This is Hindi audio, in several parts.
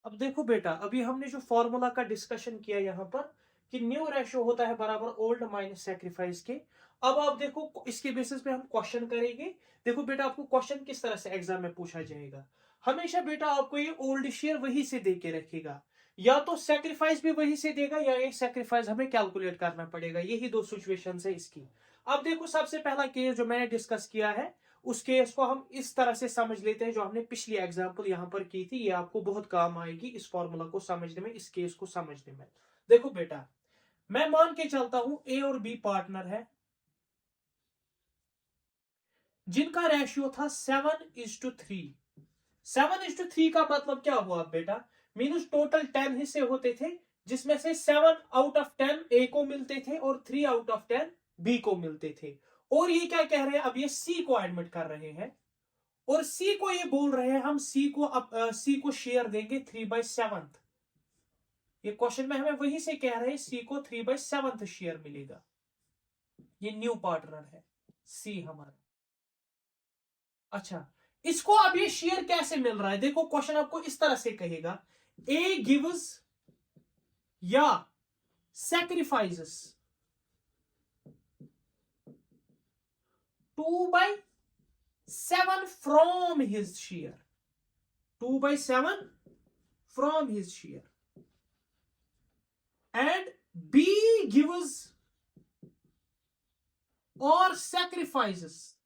अब देखो बेटा, अभी हमने जो फॉर्मूला का डिस्कशन किया यहाँ पर कि न्यू रेशो होता है बराबर ओल्ड माइनस सैक्रिफाइस के। अब आप देखो इसके बेसिस पे हम क्वेश्चन करेंगे। देखो बेटा, आपको क्वेश्चन किस तरह से एग्जाम में पूछा जाएगा। हमेशा बेटा आपको ये ओल्ड शेयर वही से दे के रखेगा, या तो सैक्रिफाइस भी वही से देगा या एक सैक्रिफाइस हमें कैलकुलेट करना पड़ेगा। यही दो सिचुएशन है इसकी। अब देखो, सबसे पहला केस जो मैंने डिस्कस किया है उस केस को हम इस तरह से समझ लेते हैं, जो हमने पिछली एग्जांपल यहां पर की थी। ये आपको बहुत काम आएगी इस फॉर्मूला को समझने में, इस केस को समझने में। देखो बेटा, मैं मान के चलता हूं ए और बी पार्टनर है जिनका रेशियो था 7:3। 7:3 का मतलब क्या हुआ बेटा? मीनस टोटल 10 हिस्से होते थे, जिसमें से 7 आउट ऑफ 10 ए को मिलते थे और 3 आउट ऑफ 10 बी को मिलते थे। और ये क्या कह रहे हैं, अब ये सी को एडमिट कर रहे हैं और सी को ये बोल रहे हैं हम सी को शेयर देंगे 3/7। ये क्वेश्चन में हमें वहीं से कह रहे हैं सी को 3/7 शेयर मिलेगा। ये न्यू पार्टनर है सी हमारा। अच्छा, इसको अब ये शेयर कैसे मिल रहा है? देखो, क्वेश्चन आपको इस तरह से कहेगा, ए गिव्स या sacrifices 2/7 from his share, 2/7 from his share, and B gives or sacrifices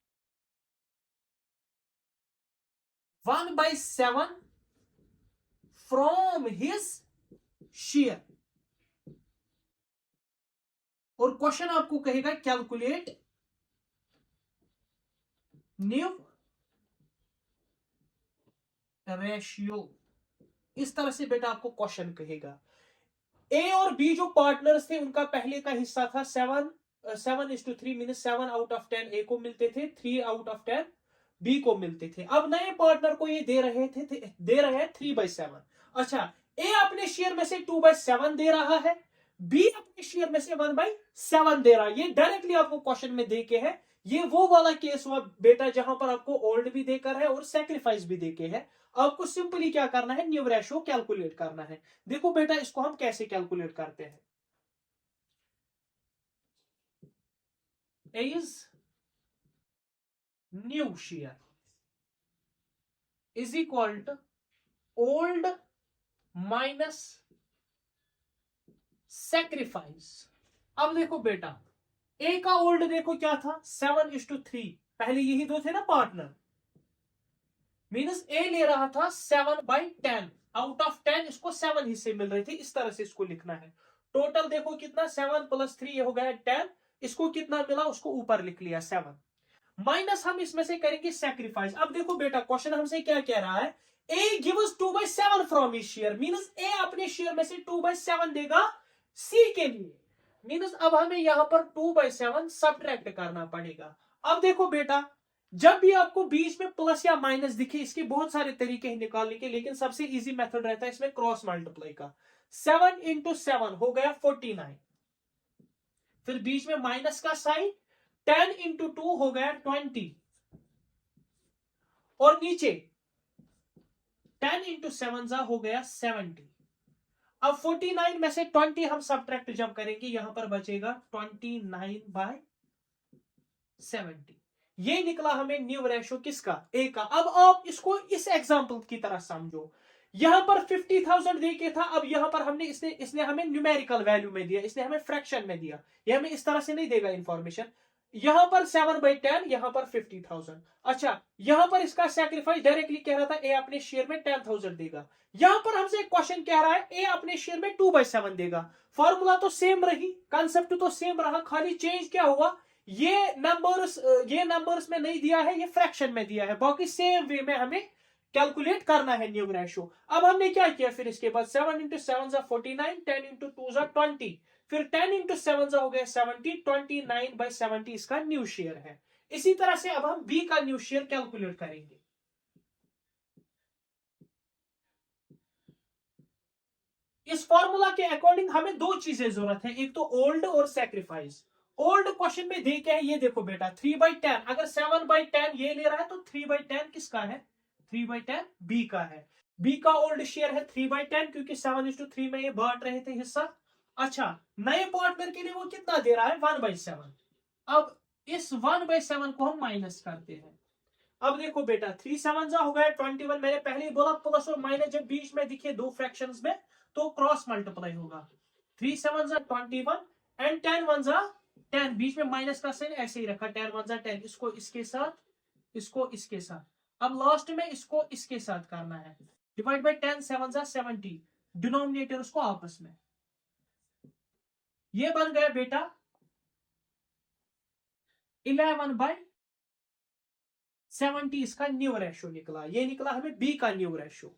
1/7 from his share। और क्वेश्चन आपको कहेगा कैलकुलेट न्यू रेशियो। इस तरह से बेटा आपको क्वेश्चन कहेगा। ए और बी जो पार्टनर्स थे उनका पहले का हिस्सा था 7:3 मीनस 7 आउट ऑफ 10 ए को मिलते थे, 3 आउट ऑफ 10 बी को मिलते थे। अब नए पार्टनर को ये दे रहे हैं 3/7। अच्छा, ए अपने शेयर में से 2/7 दे रहा है, बी अपने शेयर में से 1/7 दे रहा है। ये डायरेक्टली आपको क्वेश्चन में दे के है। ये वो वाला केस हुआ बेटा जहां पर आपको ओल्ड भी देकर है और सैक्रिफाइस भी देके है। आपको सिंपली क्या करना है, न्यू रेशियो कैलकुलेट करना है। देखो बेटा, इसको हम कैसे कैलकुलेट करते हैं। Is new share is equal to old minus sacrifice. अब देखो बेटा, ए का ओल्ड देखो क्या था, 7:3। पहले यही दो थे ना पार्टनर, मीनस ए ले रहा था 7/10। आउट ऑफ 10 इसको 7 हिस्से मिल रहे थे। इस तरह से इसको लिखना है। टोटल देखो कितना, 7 + 3 ये हो गया 10। इसको कितना मिला उसको ऊपर लिख लिया 7। माइनस हम इसमें से करेंगे सैक्रिफाइस। अब देखो बेटा, क्वेश्चन हमसे क्या कह रहा है, A gives 2/7 from his share. Means A अपने शेयर में से 2/7 देगा सी के लिए। मीनस अब हमें यहां पर 2/7 सब्ट्रैक्ट करना पड़ेगा। अब देखो बेटा, जब भी आपको बीच में प्लस या माइनस दिखे, इसके बहुत सारे तरीके हैं निकालने के, लेकिन सबसे इजी मेथड रहता है इसमें क्रॉस मल्टीप्लाई का। 7 × 7 हो गया 49। फिर बीच में माइनस का साइन, 10 × 2 हो गया 20। और नीचे 10 × 7 हो गया 70। अब 49 में से 20 हम सब्ट्रैक्ट जब करेंगे, यहां पर बचेगा 29/70। ये निकला हमें न्यू रेशियो किसका, ए का। अब आप इसको इस एग्जांपल की तरह समझो। यहां पर 50,000 दे के था, अब यहां पर हमने इसने हमें न्यूमेरिकल वैल्यू में दिया, इसने हमें फ्रैक्शन में दिया। ये हमें इस तरह से नहीं देगा इंफॉर्मेशन। यहां पर 7/10, यहां पर 50,000। अच्छा, यहां पर इसका सैक्रिफाइस डायरेक्टली कह रहा था ए अपने शेयर में 10,000 देगा। यहां पर हमसे एक क्वेश्चन कह रहा है ए अपने शेयर में 2/7 देगा। फॉर्मूला तो सेम रही, कंसेप्ट तो सेम रहा, खाली चेंज क्या हुआ, ये नंबर्स में नहीं दिया है, ये फ्रैक्शन में दिया है। बाकी सेम वे में हमें कैलकुलेट करना है न्यू रेशियो। अब हमने क्या किया, फिर इसके बाद 7 × 7 = 49, 10 × 2 = 20, फिर 10 × 7 हो गया 70, 29/70 इसका न्यू शेयर है। इसी तरह से अब हम बी का न्यू शेयर कैलकुलेट करेंगे। इस फॉर्मूला के अकॉर्डिंग हमें दो चीजें जरूरत है, एक तो ओल्ड और सैक्रिफाइस। ओल्ड क्वेश्चन में दे क्या है, ये देखो बेटा 3/10। अगर 7/10 ये ले रहा है तो 3/10 किसका है, 3/10 बी का है। बी का ओल्ड शेयर है 3/10 क्योंकि 7:3 में ये बांट रहे थे हिस्सा। अच्छा, नए पार्टनर के लिए वो कितना दे रहा है 1/7। अब इस 1/7 को हम माइनस करते हैं। अब देखो बेटा 3 7 हो गया 21। मैंने पहले ही बोला प्लस और माइनस जब बीच में दिखे दो फ्रैक्शंस में तो क्रॉस मल्टीप्लाई होगा। 3 7 21 एंड 10 1 10, बीच में माइनस का साइन ऐसे ही रखा, 10 1 10, इसको इसके साथ, इसको इसके साथ। अब लास्ट में इसको इसके साथ करना है, डिवाइड बाय 10 7 70, डिनोमिनेटर उसको आपस में, ये बन गया बेटा 11/70। इसका न्यू रेशो निकला, ये निकला हमें बी का न्यू रेशो।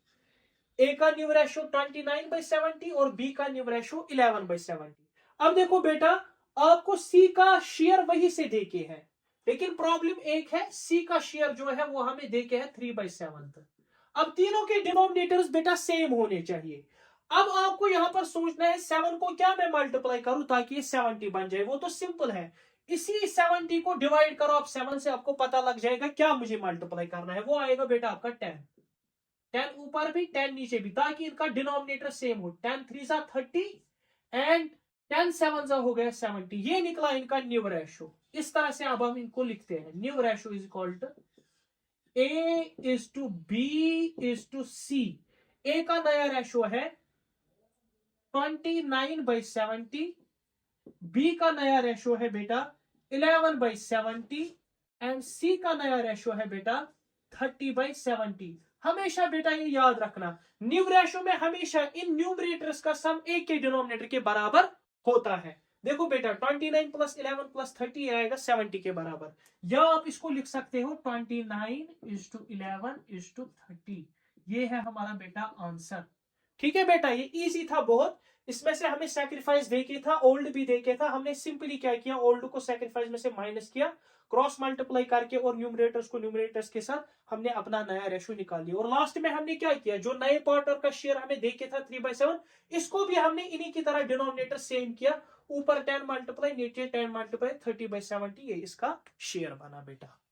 ए का न्यू रेशो 29/70 और बी का न्यू रेशो 11/70। अब देखो बेटा आपको सी का शेयर वही से देके है, लेकिन प्रॉब्लम एक है, सी का शेयर जो है वो हमें देके है 3/7। अब तीनों के डिनोमिनेटर्स बेटा सेम होने चाहिए। अब आपको यहां पर सोचना है 7 को क्या मैं मल्टीप्लाई करूं ताकि ये 70 बन जाए, वो तो सिंपल है। इसी 70 को डिवाइड करो आप 7 से, आपको पता लग जाएगा क्या मुझे मल्टीप्लाई करना है, वो आएगा बेटा आपका 10। 10 ऊपर भी 10 नीचे भी, ताकि इनका डिनोमिनेटर सेम हो। 10 3 30 एंड 10 7 हो गया 70। ये निकला इनका न्यू रेशो। इस तरह से अब हम इनको लिखते हैं, new ratio is equal to A:B:C। A का नया रेशो है 29/70, बी का नया रेशो है बेटा 11/70 एंड सी का नया रेशो है बेटा 30/70। हमेशा बेटा ये याद रखना, न्यू रेशो में हमेशा इन न्यूमरेटर्स का सम एक के डिनोमिनेटर के बराबर होता है। देखो बेटा 29 + 11 + 30 आएगा 70 के बराबर, या आप इसको लिख सकते हो 29:11:30। ये है हमारा बेटा आंसर। ठीक है बेटा, ये इजी था बहुत। इसमें से हमें सैक्रिफाइस देके था, ओल्ड भी देके था, हमने सिंपली क्या किया, ओल्ड को सैक्रिफाइस में से माइनस किया, क्रॉस मल्टीप्लाई करके और न्यूमरेटर्स को न्यूमरेटर्स के साथ हमने अपना नया रेशो निकाल लिया। और लास्ट में हमने क्या किया, जो नए पार्टनर का शेयर हमें देके था 3/7, इसको भी हमने इन्हीं की तरह डिनोमिनेटर सेम किया, ऊपर 10 मल्टीप्लाई नीचे 10 मल्टीप्लाई 30/70, ये इसका शेयर बना बेटा।